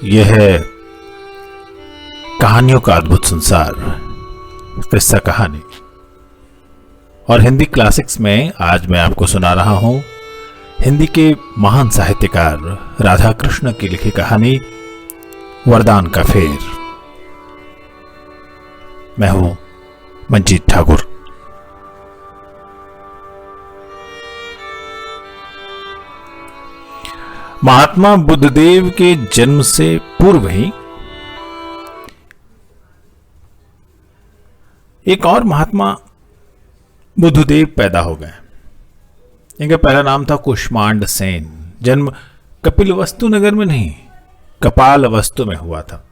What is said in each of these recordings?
यह है कहानियों का अद्भुत संसार, किस्सा कहानी। और हिंदी क्लासिक्स में आज मैं आपको सुना रहा हूं हिंदी के महान साहित्यकार राधा कृष्ण की लिखी कहानी वरदान का फेर। मैं हूं मंजीत ठाकुर। महात्मा बुद्धदेव के जन्म से पूर्व ही एक और महात्मा बुद्धदेव पैदा हो गए। इनका पहला नाम था कुष्मांड सेन। जन्म कपिलवस्तु नगर में नहीं, कपालवस्तु में हुआ था।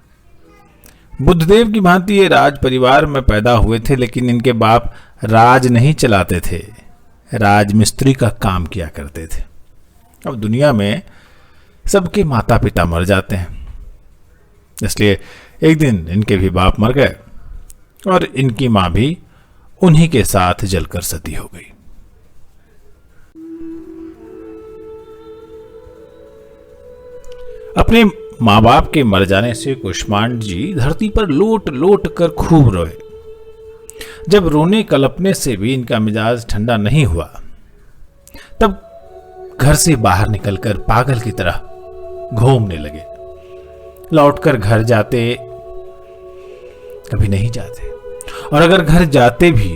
बुद्धदेव की भांति ये राज परिवार में पैदा हुए थे, लेकिन इनके बाप राज नहीं चलाते थे, राजमिस्त्री का काम किया करते थे। अब दुनिया में सबके माता पिता मर जाते हैं, इसलिए एक दिन इनके भी बाप मर गए और इनकी मां भी उन्हीं के साथ जलकर सती हो गई। अपने मां बाप के मर जाने से कुष्मांड जी धरती पर लोट लोट कर खूब रोए। जब रोने कलपने से भी इनका मिजाज ठंडा नहीं हुआ, तब घर से बाहर निकलकर पागल की तरह घूमने लगे। लौटकर घर जाते कभी नहीं जाते, और अगर घर जाते भी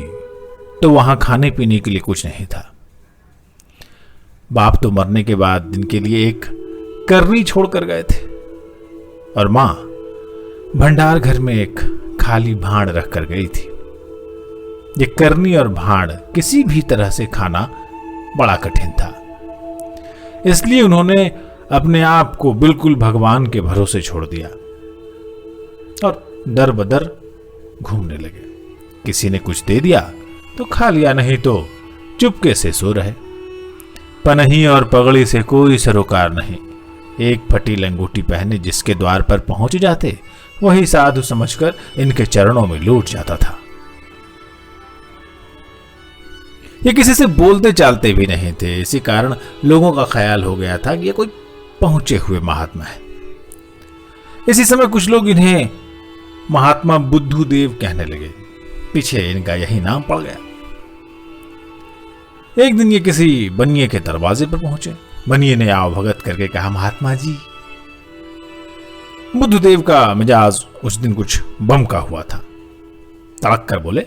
तो वहां खाने पीने के लिए कुछ नहीं था। बाप तो मरने के बाद इनके लिए एक करनी छोड़कर गए थे, और मां भंडार घर में एक खाली भांड रखकर गई थी। ये करनी और भांड किसी भी तरह से खाना बड़ा कठिन था, इसलिए उन्होंने अपने आप को बिल्कुल भगवान के भरोसे छोड़ दिया और दर बदर घूमने लगे। किसी ने कुछ दे दिया तो खा लिया, नहीं तो चुपके से सो रहे। पनही और पगड़ी से कोई सरोकार नहीं। एक फटी लंगोटी पहने जिसके द्वार पर पहुंच जाते, वही साधु समझकर इनके चरणों में लौट जाता था। ये किसी से बोलते चालते भी नहीं थे, इसी कारण लोगों का ख्याल हो गया था कि ये कोई पहुंचे हुए महात्मा है। इसी समय कुछ लोग इन्हें महात्मा बुद्धदेव कहने लगे। पीछे इनका यही नाम पड़ गया। एक दिन ये किसी बनिए के दरवाजे पर पहुंचे। बनिए ने आओ भगत करके कहा, महात्मा जी। बुद्धदेव का मिजाज उस दिन कुछ बम का हुआ था। तड़क कर बोले,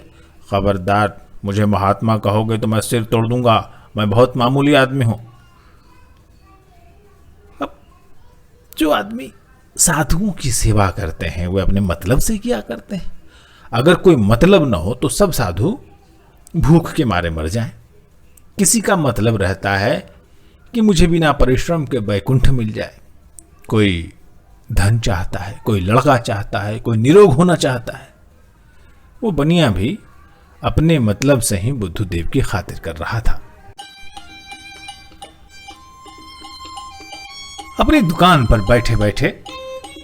खबरदार, मुझे महात्मा कहोगे तो मैं सिर तोड़ दूंगा। मैं बहुत मामूली आदमी हूं। अब जो आदमी साधुओं की सेवा करते हैं वे अपने मतलब से किया करते हैं। अगर कोई मतलब न हो तो सब साधु भूख के मारे मर जाएं। किसी का मतलब रहता है कि मुझे बिना परिश्रम के वैकुंठ मिल जाए। कोई धन चाहता है, कोई लड़का चाहता है, कोई निरोग होना चाहता है। वो बनिया भी अपने मतलब से ही बुद्धदेव की खातिर कर रहा था। अपनी दुकान पर बैठे बैठे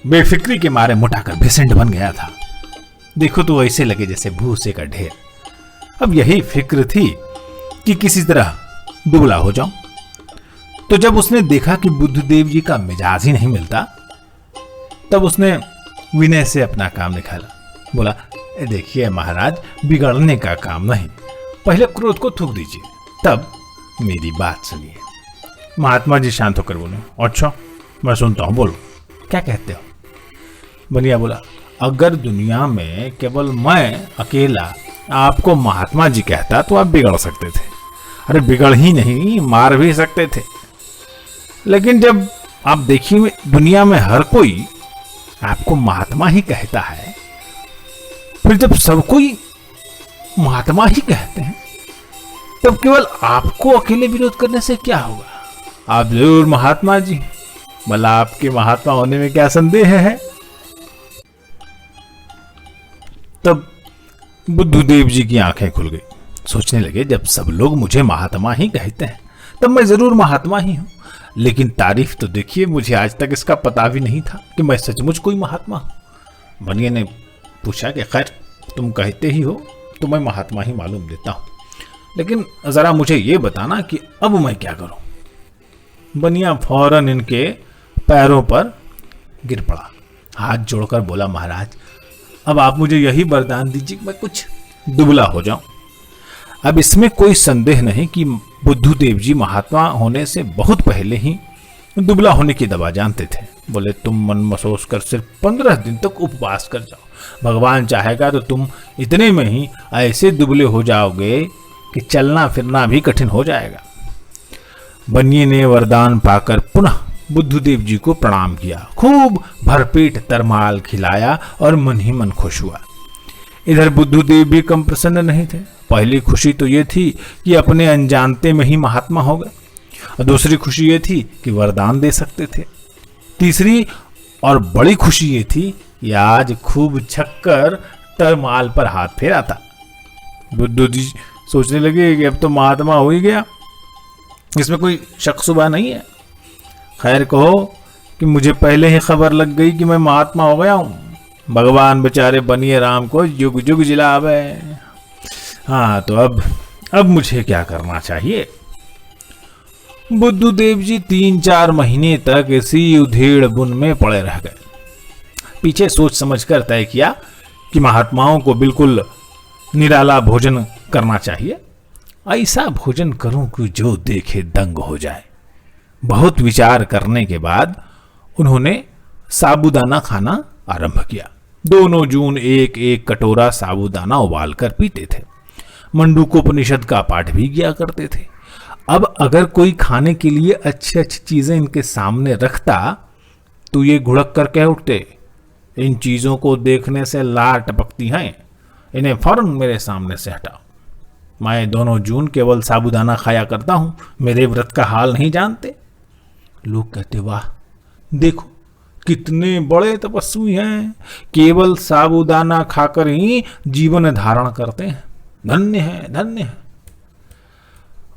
बेफिक्री के मारे मुटाकर भिसंड बन गया था। देखो तो ऐसे लगे जैसे भूसे का ढेर। अब यही फिक्र थी कि किसी तरह दुबला हो जाऊं। तो जब उसने देखा कि बुद्धदेव जी का मिजाज ही नहीं मिलता, तब उसने विनय से अपना काम निकाला। बोला, देखिए महाराज, बिगड़ने का काम नहीं, पहले क्रोध को थूक दीजिए, तब मेरी बात सुनिए। महात्मा जी शांत होकर बोले, अच्छा मैं सुनता हूं, बोलो क्या कहते हो। बनिया बोला, अगर दुनिया में केवल मैं अकेला आपको महात्मा जी कहता तो आप बिगड़ सकते थे। अरे बिगड़ ही नहीं, मार भी सकते थे। लेकिन जब आप देखिए दुनिया में हर कोई आपको महात्मा ही कहता है, फिर जब सब कोई महात्मा ही कहते हैं, तब केवल आपको अकेले विरोध करने से क्या होगा। आप जरूर महात्मा जी, भला आपके महात्मा होने में क्या संदेह है। तब बुद्धदेव जी की आंखें खुल गई। सोचने लगे, जब सब लोग मुझे महात्मा ही कहते हैं तब मैं जरूर महात्मा ही हूं। लेकिन तारीफ तो देखिए, मुझे आज तक इसका पता भी नहीं था कि मैं सचमुच कोई महात्मा हूं। बनिए ने पूछा कि खैर तुम कहते ही हो तो मैं महात्मा ही मालूम देता हूं, लेकिन जरा मुझे ये बताना कि अब मैं क्या करूं। बनिया फौरन इनके पैरों पर गिर पड़ा। हाथ जोड़कर बोला, महाराज अब आप मुझे यही वरदान दीजिए कि मैं कुछ दुबला हो जाऊं। अब इसमें कोई संदेह नहीं कि बुद्धदेव जी महात्मा होने से बहुत पहले ही दुबला होने की दवा जानते थे। बोले, तुम मन महसूस कर सिर्फ 15 दिन तक उपवास कर जाओ, भगवान चाहेगा तो तुम इतने में ही ऐसे दुबले हो जाओगे कि चलना फिरना भी कठिन हो जाएगा। बनिए ने वरदान पाकर पुनः बुद्धदेव जी को प्रणाम किया, खूब भरपेट तरमाल खिलाया और मन ही मन खुश हुआ। इधर बुद्धदेव भी कम प्रसन्न नहीं थे। पहली खुशी तो ये थी कि अपने अनजानते में ही महात्मा हो गए, और दूसरी खुशी ये थी कि वरदान दे सकते थे। तीसरी और बड़ी खुशी ये थी कि आज खूब छक्कर तरमाल पर हाथ फेरा था। बुद्धू जी सोचने लगे कि अब तो महात्मा हो ही गया, इसमें कोई शक शुबा नहीं है। खैर कहो कि मुझे पहले ही खबर लग गई कि मैं महात्मा हो गया हूं। भगवान बेचारे बनिए राम को युग युग जिलावे। हाँ, तो अब मुझे क्या करना चाहिए? बुद्धदेव जी 3-4 महीने तक इसी उधेड़ बुन में पड़े रह गए। पीछे सोच समझकर तय किया कि महात्माओं को बिल्कुल निराला भोजन करना चाहिए। ऐसा भोजन करूं कि जो देखे दंग हो जाए। बहुत विचार करने के बाद उन्होंने साबूदाना खाना आरंभ किया। दोनों जून एक एक कटोरा साबूदाना उबालकर पीते थे। मंडूकोपनिषद का पाठ भी किया करते थे। अब अगर कोई खाने के लिए अच्छी अच्छी चीजें इनके सामने रखता तो ये घुड़क कर कह उठते, इन चीजों को देखने से लार टपकती हैं, इन्हें फौरन मेरे सामने से हटाओ। मैं दोनों जून केवल साबूदाना खाया करता हूं, मेरे व्रत का हाल नहीं जानते। लोग कहते, वाह देखो कितने बड़े तपस्वी हैं, केवल साबूदाना खाकर ही जीवन धारण करते हैं, धन्य है धन्य है।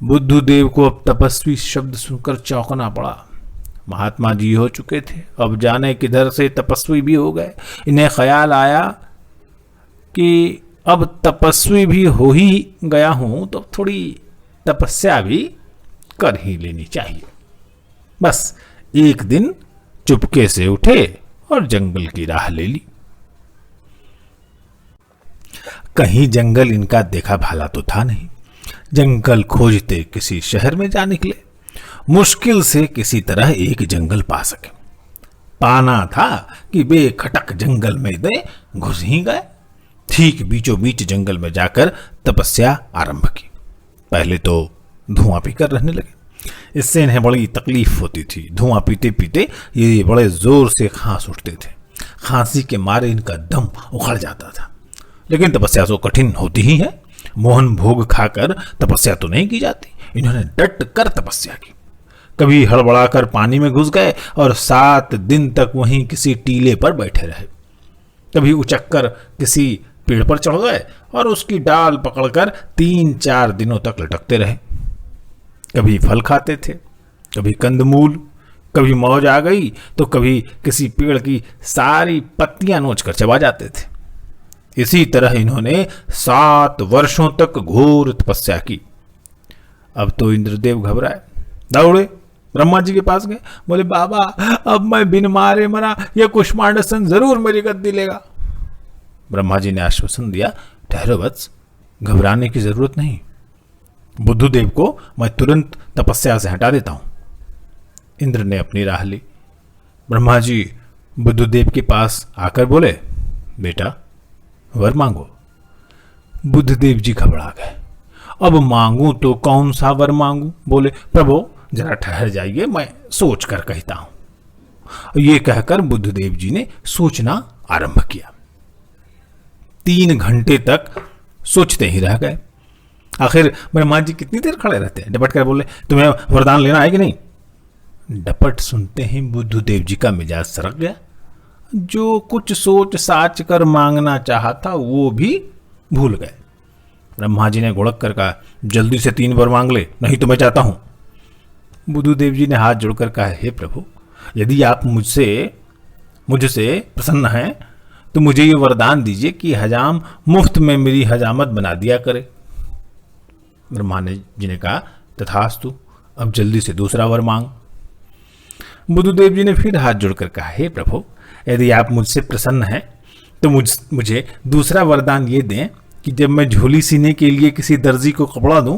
बुद्धदेव को अब तपस्वी शब्द सुनकर चौंकना पड़ा। महात्मा जी हो चुके थे, अब जाने किधर से तपस्वी भी हो गए। इन्हें ख्याल आया कि अब तपस्वी भी हो ही गया हूं तो थोड़ी तपस्या भी कर ही लेनी चाहिए। बस एक दिन चुपके से उठे और जंगल की राह ले ली। कहीं जंगल इनका देखा भाला तो था नहीं। जंगल खोजते किसी शहर में जा निकले। मुश्किल से किसी तरह एक जंगल पा सके। पाना था कि बेखटक जंगल में दे घुस ही गए। ठीक बीचों बीच जंगल में जाकर तपस्या आरंभ की। पहले तो धुआं पीकर रहने लगे। इससे इन्हें बड़ी तकलीफ होती थी। धुआं पीते पीते ये बड़े जोर से खांस उठते थे। खांसी के मारे इनका दम उखड़ जाता था। लेकिन तपस्या तो कठिन होती ही है। मोहन भोग खाकर तपस्या तो नहीं की जाती। इन्होंने डट कर तपस्या की। कभी हड़बड़ाकर पानी में घुस गए और 7 दिन तक वहीं किसी टीले पर बैठे रहे। कभी उचक्कर किसी पेड़ पर चढ़ गए और उसकी डाल पकड़कर 3-4 दिनों तक लटकते रहे। कभी फल खाते थे, कभी कंदमूल, कभी मौज आ गई तो कभी किसी पेड़ की सारी पत्तियां नोचकर चबा जाते थे। इसी तरह इन्होंने 7 वर्षों तक घोर तपस्या की। अब तो इंद्रदेव घबराए, दौड़े ब्रह्मा जी के पास गए। बोले, बाबा अब मैं बिन मारे मरा, यह कुष्मांडसन जरूर मेरी गद्दी लेगा। ब्रह्मा जी ने आश्वासन दिया, ठहरो वत्स, घबराने की जरूरत नहीं। बुद्धदेव को मैं तुरंत तपस्या से हटा देता हूं। इंद्र ने अपनी राह ली। ब्रह्मा जी बुद्धदेव के पास आकर बोले, बेटा वर मांगो। बुद्धदेव जी घबरा गए। अब मांगू तो कौन सा वर मांगू? बोले, प्रभु जरा ठहर जाइए, मैं सोच कर कहता हूं। ये कहकर बुद्धदेव जी ने सोचना आरंभ किया। 3 घंटे तक सोचते ही रह गए। आखिर ब्रह्मा जी कितनी देर खड़े रहते हैं। डपट कर बोले, तुम्हें वरदान लेना है कि नहीं? डपट सुनते ही बुद्धदेव जी का मिजाज सरक गया। जो कुछ सोच साच कर मांगना चाहा था वो भी भूल गए। ब्रह्मा जी ने गुड़क कर कहा, जल्दी से 3 वर मांग ले, नहीं तो मैं चाहता हूं। बुद्धदेव जी ने हाथ जोड़कर कहा, हे प्रभु, यदि आप मुझसे प्रसन्न हैं तो मुझे ये वरदान दीजिए कि हजाम मुफ्त में मेरी हजामत बना दिया करे। ब्रह्मा जी ने कहा, तथास्तु, अब जल्दी से दूसरा वर मांग। बुद्धदेव जी ने फिर हाथ जोड़कर कहा, हे प्रभु, यदि आप मुझसे प्रसन्न हैं तो मुझे दूसरा वरदान ये दें कि जब मैं झोली सीने के लिए किसी दर्जी को कपड़ा दूं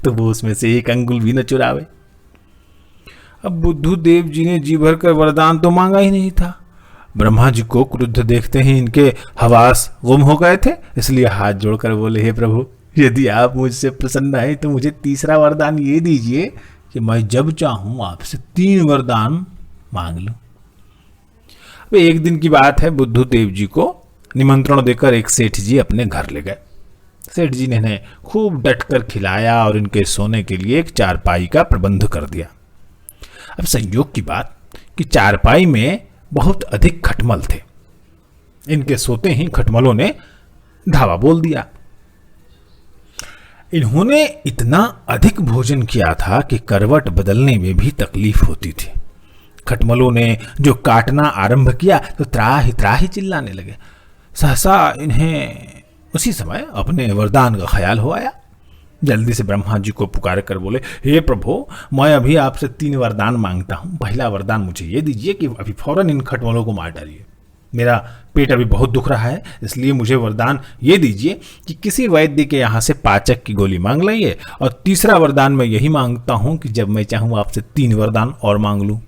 तो वो उसमें से एक अंगुल भी न चुरावे। अब बुद्धदेव जी ने जी भर कर वरदान तो मांगा ही नहीं था। ब्रह्मा जी को क्रुद्ध देखते ही इनके हवास गुम हो गए थे, इसलिए हाथ जोड़कर बोले, हे प्रभु, यदि आप मुझसे प्रसन्न हैं तो मुझे तीसरा वरदान ये दीजिए कि मैं जब चाहूं आपसे 3 वरदान मांग लूं। अब एक दिन की बात है, बुद्धदेव जी को निमंत्रण देकर एक सेठ जी अपने घर ले गए। सेठ जी ने इन्हें खूब डटकर खिलाया और इनके सोने के लिए एक चारपाई का प्रबंध कर दिया। अब संयोग की बात कि चारपाई में बहुत अधिक खटमल थे। इनके सोते ही खटमलों ने धावा बोल दिया। इन्होंने इतना अधिक भोजन किया था कि करवट बदलने में भी तकलीफ होती थी। खटमलों ने जो काटना आरंभ किया तो त्राही चिल्लाने लगे। सहसा इन्हें उसी समय अपने वरदान का ख्याल हो आया। जल्दी से ब्रह्मा जी को पुकार कर बोले, हे प्रभु, मैं अभी आपसे 3 वरदान मांगता हूं। पहला वरदान मुझे ये दीजिए कि अभी फौरन इन खटमलों को मार डालिए। मेरा पेट अभी बहुत दुख रहा है, इसलिए मुझे वरदान ये दीजिए कि किसी वैद्य के यहाँ से पाचक की गोली मांग लाइए। और तीसरा वरदान मैं यही मांगता हूं कि जब मैं चाहूं आपसे 3 वरदान और मांग लूं।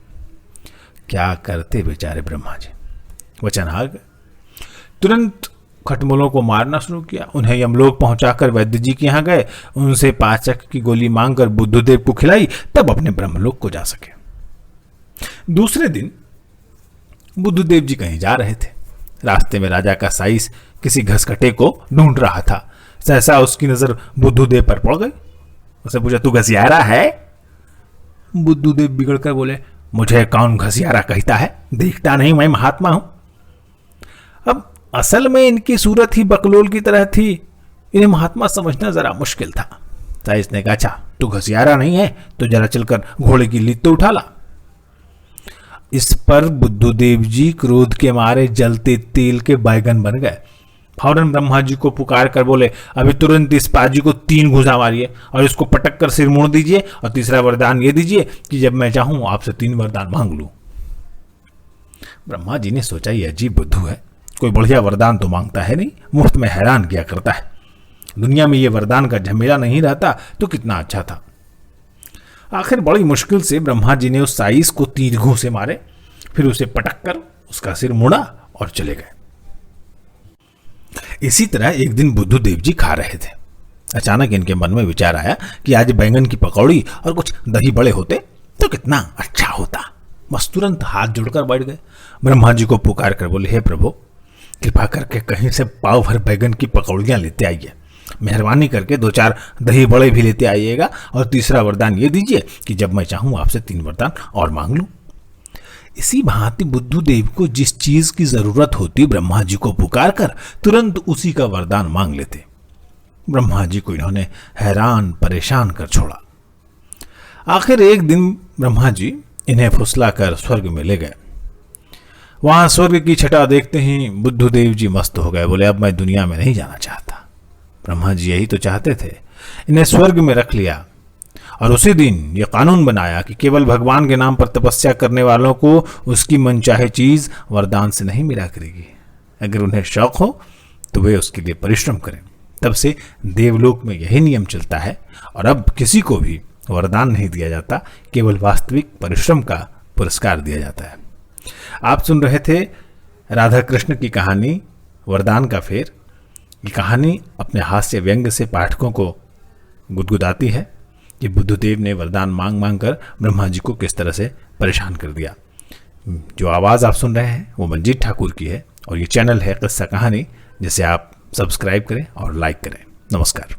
क्या करते बेचारे ब्रह्मा जी, वचन आ गए। तुरंत खटमलों को मारना शुरू किया। उन्हें यमलोक पहुंचाकर वैद्य जी के यहाँ गए, उनसे पाचक की गोली मांगकर बुद्धदेव को खिलाई, तब अपने ब्रह्मलोक को जा सके। दूसरे दिन बुद्धदेव जी कहीं जा रहे थे। रास्ते में राजा का साइस किसी घसकटे को ढूंढ रहा था। सहसा उसकी नजर बुद्धदेव पर पड़ गई। उसे पूछा, तू घसियारा है? बुद्धदेव बिगड़कर बोले, मुझे कौन घसियारा कहता है? देखता नहीं मैं महात्मा हूं। अब असल में इनकी सूरत ही बकलोल की तरह थी, इन्हें महात्मा समझना जरा मुश्किल था। साइस ने कहा, अच्छा तू घसियारा नहीं है तो जरा चलकर घोड़े की लीद तो उठा ला। इस पर बुद्धदेव जी क्रोध के मारे जलते तेल के बैगन बन गए। फौरन ब्रह्मा जी को पुकार कर बोले, अभी तुरंत इस पाजी को 3 घुसा मारिए और इसको पटक कर सिर मोड़ दीजिए। और तीसरा वरदान ये दीजिए कि जब मैं चाहूं आपसे 3 वरदान मांग लूं। ब्रह्मा जी ने सोचा, ये अजीब बुद्धू है, कोई बढ़िया वरदान तो मांगता है नहीं, मुफ्त में हैरान किया करता है। दुनिया में ये वरदान का झमेला नहीं रहता तो कितना अच्छा था। आखिर बड़ी मुश्किल से ब्रह्मा जी ने उस साइस को 3 घूंसे मारे, फिर उसे पटक कर उसका सिर मुड़ा और चले गए। इसी तरह एक दिन बुद्धदेव जी खा रहे थे। अचानक इनके मन में विचार आया कि आज बैंगन की पकौड़ी और कुछ दही बड़े होते तो कितना अच्छा होता। बस तुरंत हाथ जोड़कर बैठ गए। ब्रह्मा जी को पुकार कर बोले, हे प्रभु, कृपा करके कहीं से पाव भर बैंगन की पकौड़ियां लेते आइए। मेहरबानी करके 2-4 दही बड़े भी लेते आइएगा। और तीसरा वरदान ये दीजिए कि जब मैं चाहूं आपसे 3 वरदान और मांग लूं। इसी भांति बुद्धदेव को जिस चीज की जरूरत होती ब्रह्मा जी को पुकार कर तुरंत उसी का वरदान मांग लेते। ब्रह्मा जी को इन्होंने हैरान परेशान कर छोड़ा। आखिर एक दिन ब्रह्मा जी इन्हें फुसला कर स्वर्ग में ले गए। वहां स्वर्ग की छटा देखते ही बुद्धदेव जी मस्त हो गए। बोले, अब मैं दुनिया में नहीं जाना चाहता। ब्रह्मा जी यही तो चाहते थे, इन्हें स्वर्ग में रख लिया और उसी दिन यह कानून बनाया कि केवल भगवान के नाम पर तपस्या करने वालों को उसकी मनचाहे चीज वरदान से नहीं मिला करेगी। अगर उन्हें शौक हो तो वे उसके लिए परिश्रम करें। तब से देवलोक में यही नियम चलता है और अब किसी को भी वरदान नहीं दिया जाता, केवल वास्तविक परिश्रम का पुरस्कार दिया जाता है। आप सुन रहे थे राधा कृष्ण की कहानी वरदान का फेर। ये कहानी अपने हास्य व्यंग से पाठकों को गुदगुदाती है कि बुद्धदेव ने वरदान मांग मांग कर ब्रह्मा जी को किस तरह से परेशान कर दिया। जो आवाज़ आप सुन रहे हैं वो मंजीत ठाकुर की है और ये चैनल है किस्सा कहानी, जिसे आप सब्सक्राइब करें और लाइक करें। नमस्कार।